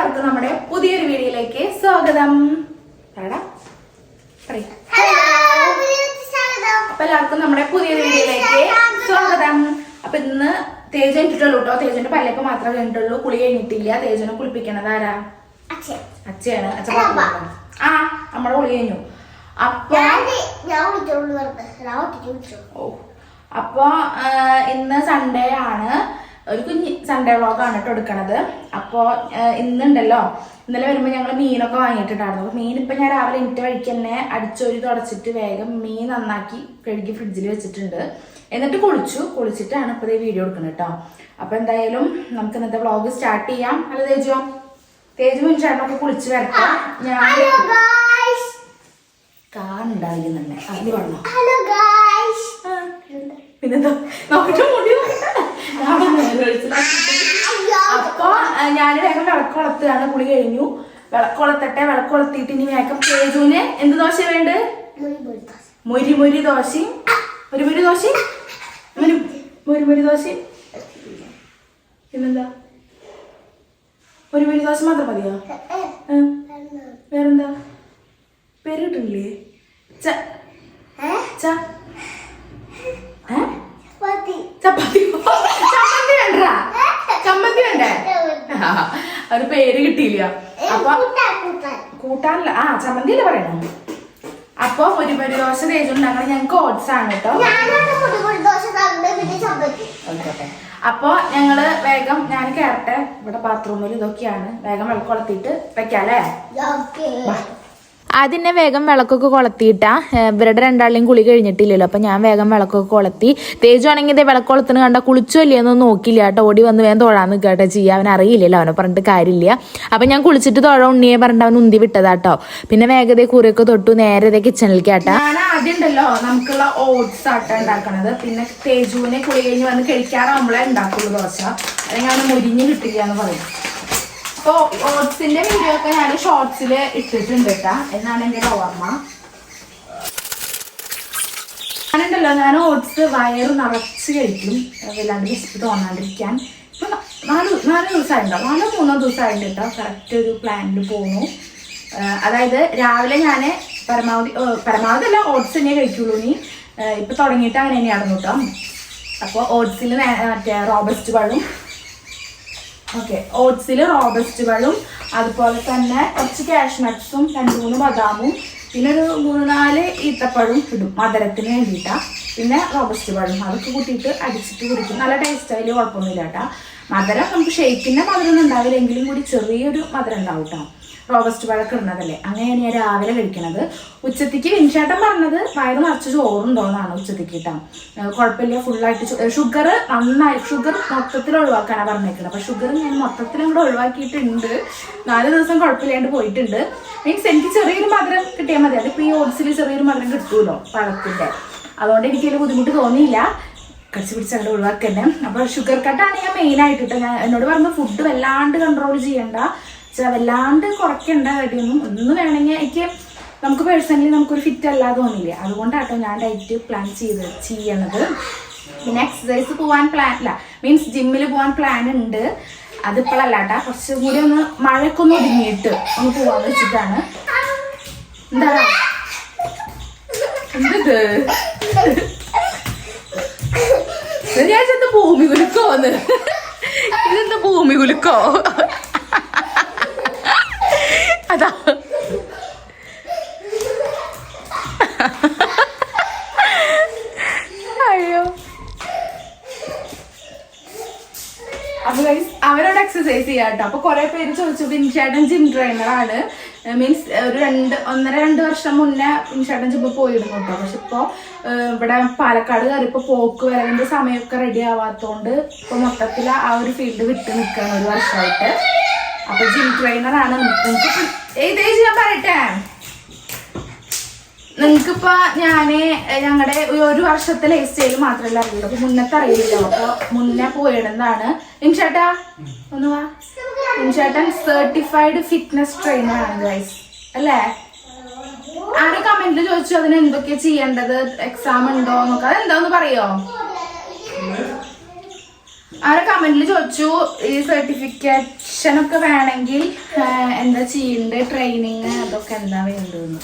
എല്ലാവർക്കും നമ്മുടെ പുതിയൊരു വീഡിയോയിലേക്ക് സ്വാഗതം. അപ്പൊ എല്ലാവർക്കും നമ്മുടെ പുതിയൊരു വീഡിയോയിലേക്ക് സ്വാഗതം. അപ്പൊ ഇന്ന് തേജ കഴിഞ്ഞിട്ടുള്ളൂ കേട്ടോ. തേജന്റെ പല്ലൊക്കെ മാത്രമേ കഴിഞ്ഞിട്ടുള്ളൂ, കുളി കഴിഞ്ഞിട്ടില്ല. തേജനെ കുളിപ്പിക്കണത് ആരാ? അച്ഛയാണ്. അച്ഛൻ ആ നമ്മുടെ കുളി കഴിഞ്ഞു. അപ്പൊ ഇന്ന് സൺഡേ ആണ്, ഒരു കുഞ്ഞ് സൺഡേ വ്ളോഗാണ് കേട്ടോ എടുക്കണത്. അപ്പോൾ ഇന്നുണ്ടല്ലോ, ഇന്നലെ വരുമ്പോൾ ഞങ്ങൾ മീനൊക്കെ വാങ്ങിയിട്ടുണ്ടായിരുന്നു. അപ്പോൾ മീൻ ഇപ്പം ഞാൻ രാവിലെ എനിക്ക് വഴിക്ക് തന്നെ അടിച്ചൊരു തുടച്ചിട്ട് വേഗം മീൻ നന്നാക്കി കഴുകി ഫ്രിഡ്ജിൽ വെച്ചിട്ടുണ്ട്. എന്നിട്ട് കുളിച്ചിട്ടാണ് ഇപ്പോൾ ഈ വീഡിയോ എടുക്കുന്നത് കേട്ടോ. അപ്പോൾ എന്തായാലും നമുക്ക് ഇന്നത്തെ വ്ളോഗ് സ്റ്റാർട്ട് ചെയ്യാം. അല്ല തേജു മുൻചാട്ടനൊക്കെ കുളിച്ച് വരട്ടെ. ഞാൻ കാണുണ്ടായിരുന്നെ അതിന് പറഞ്ഞു. പിന്നെന്താ നോക്കിട്ട് മുടി. അപ്പൊ ഞാൻ വേഗം വിളക്ക് കൊളത്തുകയാണ്. കുളി കഴിഞ്ഞു. വിളക്ക് കൊളത്തിയിട്ട് ഇനി വേഗം തേജുവിന് എന്ത് ദോശ വേണ്ട? മുരി ദോശയും പിന്നെന്താ? മുരി ദോശ മാത്രം മതിയോ? വേറെന്താ പേര് കിട്ടില്ലേ? ചമ്മന്തി വേണ്ടേ? അത് പേര് കിട്ടിയില്ല. അപ്പൊ കൂട്ടാനല്ല, ചമ്മന്തി അല്ലേ പറയണോ? അപ്പൊ ഒരു ദോശ തേച്ചുണ്ടാക്കണം. ഞങ്ങക്ക് ഓട്സ് ആണ് കേട്ടോ. അപ്പൊ ഞങ്ങള് വേഗം ഞാൻ കയറട്ടെ. ഇവിടെ ബാത്റൂമിൽ ഇതൊക്കെയാണ്. വേഗം വെള്ളം കൊളത്തിട്ട് വെക്കാല്ലേ? ആദ്യം തന്നെ വേഗം വിളക്കൊക്കെ കൊളത്തിയിട്ടാ. ഇവരുടെ രണ്ടാളെയും കുളി കഴിഞ്ഞിട്ടില്ലല്ലോ. അപ്പം ഞാൻ വേഗം വിളക്കൊക്കെ കൊളത്തി. തേജു ആണെങ്കിൽ ഇതേ വിളക്ക് കൊളത്തിന് കണ്ട കുളിച്ചോ ഇല്ലയെന്നൊന്നും നോക്കില്ല കേട്ടോ. ഓടി വന്ന് വേഗം തൊഴാൻ നിൽക്കട്ടെ ചെയ്യുക. അവൻ അറിയില്ലല്ലോ, അവനെ പറഞ്ഞിട്ട് കാര്യമില്ല. അപ്പം ഞാൻ കുളിച്ചിട്ട് തൊഴ ഉണ്ണിയെ പറഞ്ഞിട്ട് അവൻ ഉന്തി വിട്ടതാട്ടോ. പിന്നെ വേഗതയെ കുറിയൊക്കെ തൊട്ടു നേരെ കിച്ചണിലേക്ക് ആട്ടാ. ഞാൻ ആദ്യം ഉണ്ടല്ലോ നമുക്കുള്ള ഓട്സ് ആട്ട ഉണ്ടാക്കണത്. പിന്നെ തേജുവിനെ കുളി കഴിഞ്ഞ് വന്ന് കഴിക്കാറാവുമ്പോഴേ ഉണ്ടാക്കുള്ളൂ ദോശ, അല്ലെങ്കിൽ അവന് മുരിഞ്ഞ് കിട്ടില്ല എന്ന് പറയും. അപ്പൊ ഓട്സിന്റെ വീഡിയോ ഒക്കെ ഞാൻ ഷോർട്സിൽ ഇട്ടിട്ടുണ്ട് കേട്ടാ, എന്നാണ് എന്റെ ഓർമ്മ. ഞാനുണ്ടല്ലോ, ഞാൻ ഓട്സ് വയറ് നിറച്ച് കഴിക്കും, വല്ലാണ്ട് വിശപ്പ് തോന്നാണ്ടിരിക്കാൻ. ഇപ്പൊ 4 ദിവസമായിട്ടുണ്ടോ, 3 ദിവസമായിട്ട് കേട്ടോ കറക്റ്റ് ഒരു പ്ലാനിൽ പോകുന്നു. അതായത് രാവിലെ ഞാൻ പരമാവധി അല്ല ഓട്സ് തന്നെ കഴിക്കുള്ളൂ. ഇനി ഇപ്പൊ തുടങ്ങിയിട്ട് അങ്ങനെ തന്നെയാണ് കേട്ടോ. അപ്പോൾ ഓട്സിൽ മറ്റേ റോബസ്റ്റ് പഴം, ഓട്സിൽ റോബസ്റ്റ് പഴം, അതുപോലെ തന്നെ കുറച്ച് കാഷ്നട്ട്സും 2-3 ബദാമും പിന്നെ ഒരു 3-4 ഈത്തപ്പഴം ഇടും മധുരത്തിന് വേണ്ടിയിട്ടാ. പിന്നെ റോബസ്റ്റ് പഴം അതൊക്കെ കൂട്ടിയിട്ട് അടിച്ചിട്ട് കുടിക്കും. നല്ല ടേസ്റ്റ്, അതിൽ കുഴപ്പമൊന്നുമില്ല കേട്ടോ. മധുരം നമുക്ക് ഷെയ്ക്കിൻ്റെ മധുരം ഒന്നും ഉണ്ടാവില്ലെങ്കിലും കൂടി ചെറിയൊരു മധുരം ഉണ്ടാവും കേട്ടോ. റോബസ്റ്റ് പഴമൊക്കെ ഇടുന്നതല്ലേ. അങ്ങനെയാണ് ഞാൻ രാവിലെ കഴിക്കണത്. ഉച്ചത്തേക്ക് വിൻചേട്ടൻ പറഞ്ഞത് വയറ് നിറച്ച് ചോറുണ്ടോന്നാണ് ഉച്ചത്തേക്ക് കേട്ടോ. കുഴപ്പമില്ല, ഫുള്ളായിട്ട് ഷുഗർ മൊത്തത്തിൽ ഒഴിവാക്കാനാണ് പറഞ്ഞേക്കുന്നത്. അപ്പൊ ഷുഗർ ഞാൻ മൊത്തത്തിലും കൂടെ ഒഴിവാക്കിയിട്ടുണ്ട്. 4 ദിവസം കുഴപ്പമില്ലാണ്ട് പോയിട്ടുണ്ട്. മീൻസ് എനിക്ക് ചെറിയൊരു മധുരം കിട്ടിയാൽ മതി. അതിപ്പോ ഈ ഓട്സിൽ ചെറിയൊരു മധുരം കിട്ടുമല്ലോ പഴത്തിന്റെ, അതുകൊണ്ട് എനിക്കൊരു ബുദ്ധിമുട്ട് തോന്നിയില്ല. കടിച്ചു പിടിച്ച് അങ്ങോട്ട് ഒഴിവാക്കന്നെ. അപ്പൊ ഷുഗർ കട്ടാണ് ഞാൻ മെയിൻ ആയിട്ട് കേട്ടോ. ഞാൻ എന്നോട് പറഞ്ഞു ഫുഡ് വല്ലാണ്ട് കൺട്രോൾ ചെയ്യണ്ട, വല്ലാണ്ട് കുറയ്ക്കേണ്ട ഒന്നും വേണമെങ്കിൽ എനിക്ക് നമുക്ക് പേഴ്സണലി നമുക്കൊരു ഫിറ്റ് അല്ലാതെ തോന്നില്ല. അതുകൊണ്ടാട്ടോ ഞാൻ ഡയറ്റ് പ്ലാൻ ചെയ്യണത്. പിന്നെ എക്സസൈസ് പോകാൻ പ്ലാൻ ഇല്ല, മീൻസ് ജിമ്മിൽ പോകാൻ പ്ലാൻ ഉണ്ട്. അതിപ്പോഴല്ല കേട്ടാ, കുറച്ചും കൂടി ഒന്ന് മഴയൊക്കെ ഒന്ന് ഒതുങ്ങിയിട്ട് ഒന്ന് പോവാന്ന് വെച്ചിട്ടാണ്. എന്താ എന്തത് ഞാൻ ചെന്ന് ഭൂമി കുലുക്കോ വന്ന് ഇതെന്താ ഭൂമി കുലുക്കോ? അതാ അയ്യോ. അപ്പൊ അവരോട് എക്സസൈസ് ചെയ്യാം കേട്ടോ. അപ്പൊ കുറെ പേര് ചോദിച്ചു, വിൻചേട്ടൻ ജിം ട്രെയിനറാണ്. മീൻസ് ഒരു 1.5-2 വർഷം മുന്നേ വിൻചേട്ടൻ ജിമ്മിൽ പോയിരുന്നു കേട്ടോ. പക്ഷെ ഇപ്പൊ ഇവിടെ പാലക്കാട് കയറിയപ്പോ പോക്ക് വരവിന്റെ സമയമൊക്കെ റെഡി ആവാത്തോണ്ട് ഇപ്പൊ മൊത്തത്തിൽ ആ ഒരു ഫീൽഡ് വിട്ട് നിൽക്കുകയാണ് 1 വർഷമായിട്ട്. അപ്പൊ ജിം ട്രെയിനറാണ്. ഞാൻ പറയട്ടെ, നിങ്ങൾക്കിപ്പോ ഞങ്ങളുടെ 1 വർഷത്തെ ലൈഫ് സ്റ്റൈൽ മാത്രമല്ല അറിയുള്ളൂ. അപ്പൊ മുന്നത്തെ അറിയില്ലല്ലോ. അപ്പൊ മുന്നേ പോയിടുന്നതാണ്. വിൻചേട്ടാ ഒന്ന് വാ. വിൻചേട്ടൻ സർട്ടിഫൈഡ് ഫിറ്റ്നസ് ട്രെയിനറാണ് ഗൈസ്, അല്ലേ? ആരും കമന്റിൽ ചോദിച്ചു അതിന് എന്തൊക്കെയാ ചെയ്യേണ്ടത്, എക്സാം ഉണ്ടോ എന്നൊക്കെ. അതെന്താന്ന് പറയോ? ആരെ കമന്റിൽ ചോദിച്ചു ഈ സർട്ടിഫിക്കേഷൻ ഒക്കെ വേണമെങ്കിൽ എന്താ ചെയ്യണ്ടേ, ട്രെയിനിങ് അതൊക്കെ എന്താ വേണ്ടതെന്ന്.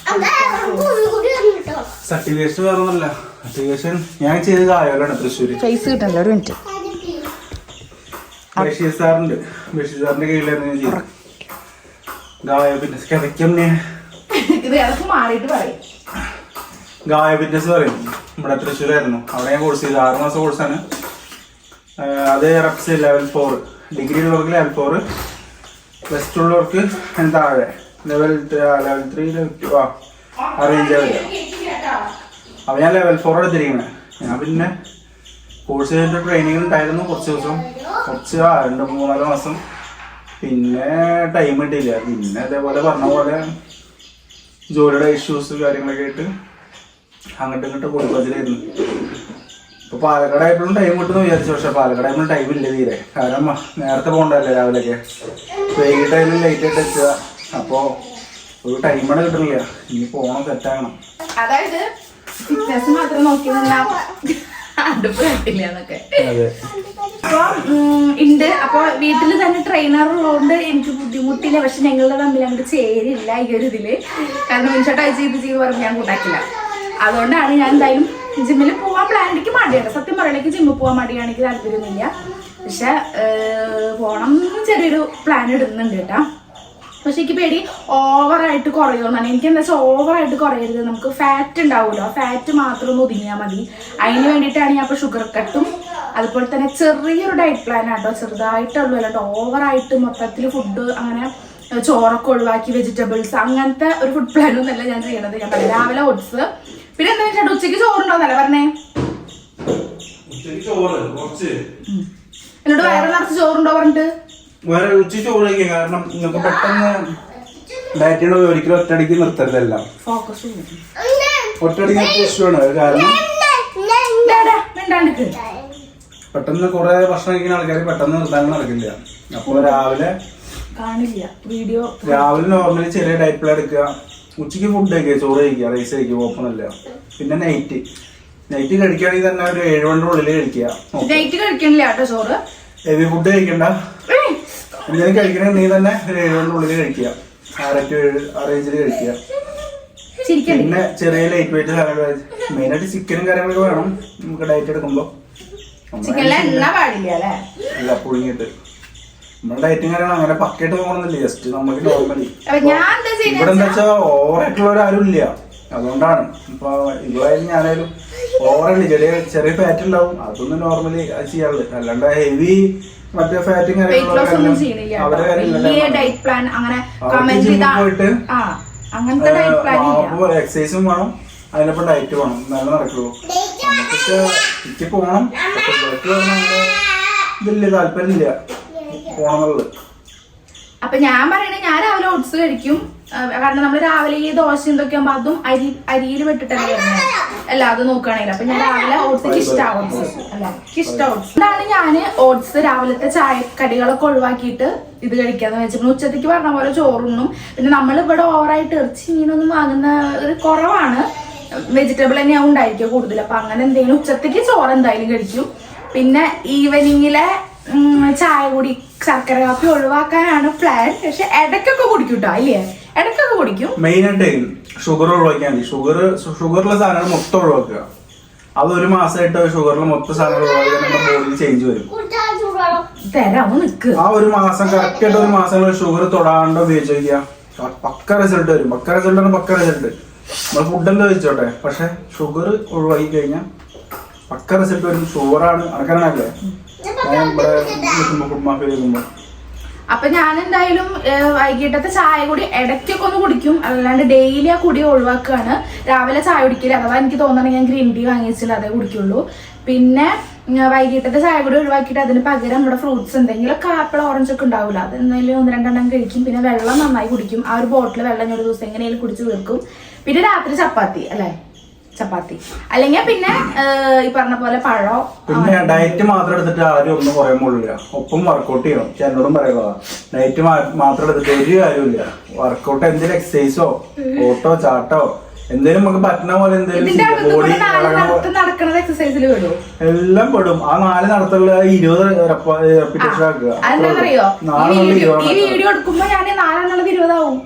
സർട്ടിഫിക്കേഷൻ വേറൊന്നുമല്ല, സർട്ടിഫിക്കേഷൻ ഞാൻ ചെയ്ത കായലാണ് തൃശ്ശൂര്. ഫേസ് കിട്ടണല്ലോ, ഒരു മിനിറ്റ്. ബഷീർ സാറിന്റെ കീഴിലായിരുന്നു ഞാൻ ചെയ്തത്. ഗായ ഫിറ്റ്നസ് കിതയ്ക്കും ഇത് അതൊക്കെ മാറിയിട്ട് പറയും. ഗായ ഫിറ്റ്നസ് പറയും, ഇവിടെ തൃശ്ശൂരായിരുന്നു. അവിടെ ഞാൻ കോഴ്സ് ചെയ്ത് 6 മാസം കോഴ്സാണ്. അത് റെപ്സ് ലെവൽ 4, ഡിഗ്രി ഉള്ളവർക്ക് ലെവൽ 4, പ്ലസ് 2 ഉള്ളവർക്ക് താഴെ ലെവൽ 3 ലെവൽ 2 അറേഞ്ച് ആവില്ല. അപ്പോൾ ഞാൻ ലെവൽ 4 എടുത്തിരിക്കുന്നത്. ഞാൻ പിന്നെ കോഴ്സ് ചെയ്തിട്ട് ട്രെയിനിങ് ഉണ്ടായിരുന്നു കുറച്ച് ദിവസം, 2-3-4 മാസം. പിന്നെ ടൈം കിട്ടിയില്ല. പിന്നെ അതേപോലെ പറഞ്ഞ പോലെ ജോലിയുടെ ഇഷ്യൂസ് കാര്യങ്ങളൊക്കെ ആയിട്ട് അങ്ങോട്ടും ഇങ്ങോട്ടും കുടുംബത്തിലായിരുന്നു. ഇപ്പോൾ പാലക്കാടായപ്പോഴും ടൈം കിട്ടുമെന്ന് വിചാരിച്ചു. പക്ഷെ പാലക്കാടായപ്പോഴും ടൈം ഇല്ല തീരെ. കാരണം നേരത്തെ പോകണ്ടല്ലേ രാവിലെയൊക്കെ, വൈകിട്ടായാലും ലേറ്റ് ആയിട്ട് എത്തുക. അപ്പോൾ ഒരു ടൈമാണ് കിട്ടണില്ല. ഇനി പോകണം, സെറ്റാകണം. അതായത് ഫിറ്റ്നസ് മാത്രം നോക്കി അടുപ്പ് കട്ടില്ല എന്നൊക്കെ അപ്പൊ ഉണ്ട്. അപ്പൊ വീട്ടിൽ തന്നെ ട്രെയിനർ ഉള്ളതുകൊണ്ട് എനിക്ക് ബുദ്ധിമുട്ടില്ല. പക്ഷെ ഞങ്ങളുടെ തമ്മിൽ അങ്ങോട്ട് ചേരില്ല ഈ ഒരു ഇതില്. കാരണം മനുഷ്യട്ടായി ചെയ്ത് പറഞ്ഞ് ഞാൻ കൂട്ടാക്കില്ല. അതുകൊണ്ടാണ് ഞാൻ എന്തായാലും ജിമ്മിൽ പോവാൻ പ്ലാൻ. എനിക്ക് മടിയാണ് സത്യം പറയണെങ്കിൽ, ജിമ്മിൽ പോവാൻ മടിയാണ്, എനിക്ക് താല്പര്യമൊന്നുമില്ല. പക്ഷെ പോണം ചെറിയൊരു പ്ലാൻ ഇടുന്നുണ്ട് കേട്ടാ. പക്ഷെ എനിക്ക് പേടി ഓവറായിട്ട് കുറയുമെന്നാണ്. എനിക്ക് എന്താ വെച്ചാൽ ഓവറായിട്ട് കുറയരുത്. നമുക്ക് ഫാറ്റ് ഉണ്ടാവുമല്ലോ, ആ ഫാറ്റ് മാത്രം ഒന്ന് ഒതുങ്ങിയാൽ മതി. അതിന് വേണ്ടിയിട്ടാണ് ഞാൻ ഇപ്പോൾ ഷുഗർ കട്ടും അതുപോലെ തന്നെ ചെറിയൊരു ഡയറ്റ് പ്ലാൻ ആട്ടോ, ചെറുതായിട്ടുള്ളൂ. അല്ലാണ്ട് ഓവറായിട്ട് മൊത്തത്തിൽ ഫുഡ് അങ്ങനെ ചോറൊക്കെ ഒഴിവാക്കി വെജിറ്റബിൾസ് അങ്ങനത്തെ ഒരു ഫുഡ് പ്ലാനൊന്നല്ല ഞാൻ ചെയ്യണത്. ഞാൻ പറയാം രാവിലെ ഓട്സ്, പിന്നെ എന്താ വെച്ചാൽ ഉച്ചയ്ക്ക് ചോറുണ്ടോന്നല്ലേ പറഞ്ഞേ? എന്നോട് വയറ് നിറച്ച് ചോറുണ്ടോ പറഞ്ഞിട്ട് വേറെ ഉച്ച ചോറ് കഴിക്കാം. കാരണം നിങ്ങൾക്ക് പെട്ടെന്ന് ഡയറ്റിന് ഒരിക്കലും ഒറ്റയടിക്ക് നിർത്തരുതല്ല, ഒറ്റയടിക്ക് ഇഷ്ടമാണ്. കാരണം പെട്ടെന്ന് കുറെ ഭക്ഷണം കഴിക്കുന്ന ആൾക്കാർ പെട്ടെന്ന് നിർത്താനും നടക്കില്ല. അപ്പോൾ രാവിലെ നോർമലി ചെറിയ ഡയറ്റ് പ്ലാൻ എടുക്കുക. ഉച്ചയ്ക്ക് ഫുഡ് കഴിക്കുക, ചോറ് കഴിക്കുക, റൈസ് കഴിക്കുക, കുഴപ്പമൊന്നുമില്ല. പിന്നെ നൈറ്റ് കഴിക്കുകയാണെങ്കിൽ തന്നെ ഒരു 7 മണിയുടെ ഉള്ളിൽ കഴിക്കുക. ഹെവി ഫുഡ് കഴിക്കണ്ട, എന്തെങ്കിലും കഴിക്കണമെങ്കിൽ തന്നെ ഒരു 7 മണിയുടെ ഉള്ളിൽ കഴിക്കുക. 6-7 കഴിക്കുക. പിന്നെ ചെറിയ ലൈറ്റ് വെയിറ്റ് സാധനങ്ങൾ, മെയിനായിട്ട് ചിക്കനും കാര്യങ്ങളൊക്കെ വേണം നമുക്ക് ഡയറ്റ് എടുക്കുമ്പോൾ. അല്ല പുഴുങ്ങിയിട്ട് നമ്മുടെ ഡയറ്റും കാര്യങ്ങൾ അങ്ങനെ പക്കയായിട്ട് പോകണമെന്നില്ല, ജസ്റ്റ് നമുക്ക് നോർമലി. ഇവിടെ എന്താ വെച്ചാൽ ഓവറായിട്ടുള്ളവരാരും ഇല്ല, അതുകൊണ്ടാണ്. ഇപ്പൊ ഇവളായാലും ഞാനായാലും ഓവറായില്ല, ചെറിയ ഫാറ്റ് ഉണ്ടാവും, അതൊന്നും നോർമലി അത് ചെയ്യാറുള്ളത്. അല്ലാണ്ട് ഹെവി മറ്റേ ഫാറ്റും കാര്യങ്ങളും അവരെ പോയിട്ട് എക്സസൈസും വേണം, അതിനൊപ്പം ഡയറ്റ് വേണം, എന്നാലും നടക്കുള്ളൂ. നമുക്ക് എനിക്ക് പോകണം, ഇതില്ല, താല്പര്യമില്ല പോണമെന്നുള്ളത്. അപ്പൊ ഞാൻ പറയണേ, ഞാൻ രാവിലെ ഓട്സ് കഴിക്കും. കാരണം നമ്മൾ രാവിലെ ഈ ദോശ എന്തൊക്കെ ആകുമ്പോ അതും അരിയിൽ വിട്ടിട്ടല്ലേ വരുന്നത് അല്ല, അത് നോക്കുകയാണെങ്കിൽ. അപ്പൊ ഞാൻ രാവിലെ ഓട്സ് ഇഷ്ടമാണ്, അതുകൊണ്ടാണ് ഞാൻ ഓട്സ് രാവിലത്തെ ചായക്കടികളൊക്കെ ഒഴിവാക്കിയിട്ട് ഇത് കഴിക്കാന്ന് വെച്ചിട്ട് ഉച്ചത്തേക്ക് പറഞ്ഞ പോലെ ചോറുണ്ണും. പിന്നെ നമ്മൾ ഇവിടെ ഓവറായിട്ട് ഇറച്ചി മീനൊന്നും വാങ്ങുന്ന ഒരു കുറവാണ്, വെജിറ്റബിൾ തന്നെയാവും ഉണ്ടായിരിക്കും കൂടുതൽ. അപ്പൊ അങ്ങനെ എന്തെങ്കിലും ഉച്ചത്തേക്ക് ചോറ് എന്തായാലും കഴിക്കും. പിന്നെ ഈവനിങ്ങിലെ ചായ കൂടി ശർക്കര കാപ്പി ഒഴിവാക്കാനാണ് പ്ലാൻ. പക്ഷെ ഇടയ്ക്കൊക്കെ കുടിക്കും കേട്ടോ, അല്ലേ? ഇടയ്ക്കൊക്കെ കുടിക്കും. മെയിനായിട്ട് ഷുഗർ ഒഴിവാക്കിയാൽ മതി. ഷുഗറുള്ള സാധനങ്ങൾ മൊത്തം ഒഴിവാക്കുക. അത് 1 മാസമായിട്ട് ഷുഗറിൽ മൊത്തം സാധനങ്ങൾ ഒഴിവാക്കിയാൽ നമ്മുടെ ബോഡിയിൽ ചേഞ്ച് വരും. ആ 1 മാസം കറക്റ്റായിട്ട് 1 മാസം ഷുഗർ തൊടാണ്ട് ഉപയോഗിച്ച് പക്ക റിസൾട്ട് വരും. പക്ക റിസൾട്ട്. നമ്മൾ ഫുഡെല്ലാം കഴിച്ചോട്ടെ, പക്ഷെ ഷുഗർ ഒഴിവാക്കി കഴിഞ്ഞാൽ പക്ക റിസൾട്ട് വരും. ഷുഗറാണ് അടക്കാനല്ലേ ഞാൻ ഇവിടെ ഫുഡ് മാഫി കഴിക്കുമ്പോൾ. അപ്പൊ ഞാൻ എന്തായാലും വൈകിട്ടത്തെ ചായ കൂടി ഇടയ്ക്കൊക്കെ ഒന്ന് കുടിക്കും, അല്ലാണ്ട് ഡെയിലി ആ കുടി ഒഴിവാക്കുകയാണ്. രാവിലെ ചായ കുടിക്കില്ല, അഥവാ എനിക്ക് തോന്നണമെങ്കിൽ ഞാൻ ഗ്രീൻ ടീ വാങ്ങിച്ചില്ല, അതേ കുടിക്കുള്ളൂ. പിന്നെ വൈകിട്ടത്തെ ചായ കൂടി ഒഴിവാക്കിയിട്ട് അതിന് പകരം നമ്മുടെ ഫ്രൂട്ട്സ് എന്തെങ്കിലുമൊക്കെ ആപ്പിൾ ഓറഞ്ച് ഒക്കെ ഉണ്ടാവില്ല, അത് എന്തെങ്കിലും 1-2 കഴിക്കും. പിന്നെ വെള്ളം നന്നായി കുടിക്കും. ആ ഒരു ബോട്ടിൽ വെള്ളം ഒരു ദിവസം എങ്ങനെയാലും കുടിച്ച് തീർക്കും. പിന്നെ രാത്രി ചപ്പാത്തി അല്ലെങ്കിൽ പിന്നെ ഈ പറഞ്ഞ പോലെ പഴോ. പിന്നെ ഡയറ്റ് മാത്രം എടുത്തിട്ട് ആരും ഒന്നും പറയാൻ പോലില്ല, ഒപ്പം വർക്കൗട്ട് ചെയ്യണം. എന്നോടും പറയുക, ഡയറ്റ് മാത്രം എടുത്തിട്ട് ഒരു കാര്യമില്ല. വർക്കൗട്ട് എന്തെങ്കിലും എക്സസൈസോ ഓട്ടോ ചാട്ടോ എന്തേലും നമുക്ക് പറ്റുന്ന പോലെ എന്തേലും ബോഡി നടക്കുന്നത് എക്സസൈസിൽ വിടും എല്ലാം പെടും. ആ 4 നടത്തുള്ള 20 റെപ്പിറ്റേഷൻ ആക്കുക. ഈ വീഡിയോ എടുക്കുമ്പോ ഞാൻ 4 20 ആവും.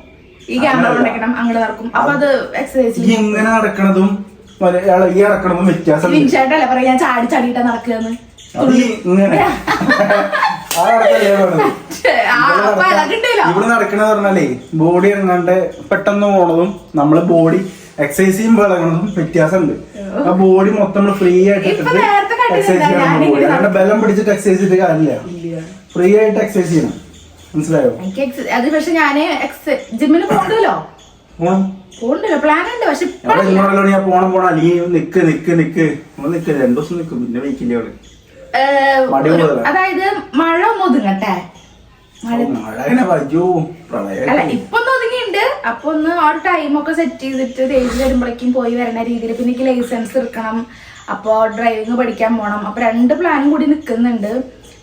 ഈ ക്യാമറ കൊണ്ടേക്കണം അങ്ങോട്ട് നടക്കും. അപ്പൊ അത് എക്സസൈസ് ഇങ്ങനെ നടക്കണതും ഈ നടക്കണതും വ്യത്യാസം. വിൻചേട്ടല്ലേ പറയാ ഞാൻ ചാടി ചാടിയിട്ടാ നടക്കുകയെന്ന്. ഇങ്ങനെ ഇവിടെ നടക്കണ പറഞ്ഞാലേ ബോഡി ഇറങ്ങാണ്ട് പെട്ടെന്ന് പോണതും നമ്മള് ബോഡി എക്സസൈസ് ചെയ്യുമ്പോൾ ഇറങ്ങണതും വ്യത്യാസമുണ്ട്. ആ ബോഡി മൊത്തം നമ്മൾ ഫ്രീ ആയിട്ട് എക്സസൈസ് ചെയ്യണം. ബോഡി അല്ലാണ്ട് ബലം പിടിച്ചിട്ട് എക്സസൈസ് ചെയ്തിട്ട് കാര്യമില്ല. ഫ്രീ ആയിട്ട് എക്സസൈസ് ചെയ്യണം. മനസ്സിലായോ? അത് പക്ഷെ ഞാന് ജിമ്മിന് പോകണ്ടല്ലോ, പ്ലാൻ ഉണ്ട്. പക്ഷെ ഞാൻ പോണം നീ നിക്ക് 2 ദിവസം നിക്കും, പിന്നെ വെയിക്കില്ല അവിടെ. അതായത് മഴ ഒന്ന് ഒതുങ്ങട്ടെ. അല്ല ഇപ്പൊ ഒന്ന് ഒതുങ്ങിണ്ട്. അപ്പൊ ഒന്ന് ആ ഒരു ടൈമൊക്കെ സെറ്റ് ചെയ്തിട്ട് തേജ് വരുമ്പോഴേക്കും പോയി വരണ രീതിയിൽ. പിന്നെ എനിക്ക് ലൈസൻസ് എടുക്കണം, അപ്പൊ ഡ്രൈവിംഗ് പഠിക്കാൻ പോണം. അപ്പൊ 2 പ്ലാനും കൂടി നിക്കുന്നുണ്ട്.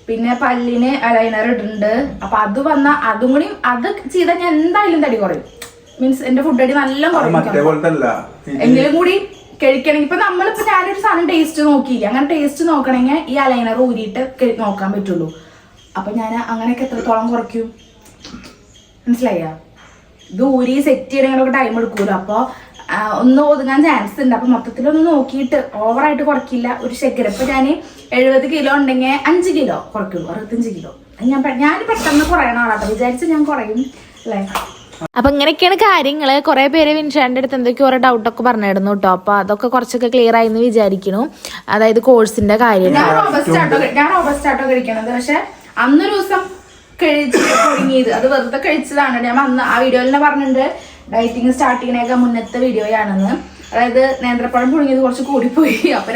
പിന്നെ പല്ലിന് അലൈനർ ഇടുന്നുണ്ട്. അപ്പൊ അത് വന്ന അതും കൂടി അത് ചെയ്താൽ ഞാൻ എന്തായാലും തടി കുറയും. മീൻസ് എന്റെ ഫുഡ് അടി നല്ല കുറയും. എങ്കിലും കൂടി കഴിക്കണമെങ്കിൽ ഇപ്പൊ നമ്മളിപ്പോ ഞാനൊരു സാധനം ടേസ്റ്റ് നോക്കിയില്ല. അങ്ങനെ ടേസ്റ്റ് നോക്കണമെങ്കിൽ ഈ അലൈനർ ഊരിയിട്ട് നോക്കാൻ പറ്റുള്ളൂ. അപ്പൊ ഞാൻ അങ്ങനെയൊക്കെ എത്രത്തോളം കുറയ്ക്കും മനസ്സിലായ? ഇത് ഊരി സെറ്റ് ചെയ്യണമെങ്കിലൊക്കെ ടൈം എടുക്കൂലോ. അപ്പൊ ഒന്ന് ഒതുങ്ങാൻ ചാൻസ് ഉണ്ട്. അപ്പൊ മൊത്തത്തിലൊന്ന് നോക്കിയിട്ട് ഓവറായിട്ട് കുറയ്ക്കില്ല. ഒരു ശകരം ഇപ്പൊ ഞാൻ 70 കിലോ ഉണ്ടെങ്കിൽ 5 കിലോ കുറയ്ക്കുള്ളൂ, 65 കിലോ. ഞാൻ പെട്ടെന്ന് കുറയണ ആളാട്ടോ. വിചാരിച്ച് ഞാൻ കുറയും അല്ലേ. അപ്പൊ ഇങ്ങനെയൊക്കെയാണ് കാര്യങ്ങള്. കുറെ പേര് വിൻഷാന്റെ അടുത്ത് എന്തൊക്കെയോ ഓരോ ഡൗട്ടൊക്കെ പറഞ്ഞിരുന്നു കേട്ടോ. അപ്പൊ അതൊക്കെ കുറച്ചൊക്കെ ക്ലിയർ ആയി എന്ന് വിചാരിക്കുന്നു. അതായത് കോഴ്സിന്റെ കാര്യം. ഞാൻ റോബസ്റ്റാട്ടോ കഴിക്കണത്. പക്ഷെ അന്നൊരു ദിവസം കഴിച്ചത് അത് വെറുതെ കഴിച്ചതാണ്. ഞാൻ അന്ന് ആ വീഡിയോയിൽ തന്നെ പറഞ്ഞിട്ടുണ്ട് ഡയറ്റിങ് സ്റ്റാർട്ട് ചെയ്യണേക്കാൾ മുന്നത്തെ വീഡിയോയാണെന്ന്. അതായത് നേന്ത്രപ്പഴം പുഴുങ്ങിയത് കുറച്ച് കൂടിപ്പോയി. അപ്പൊ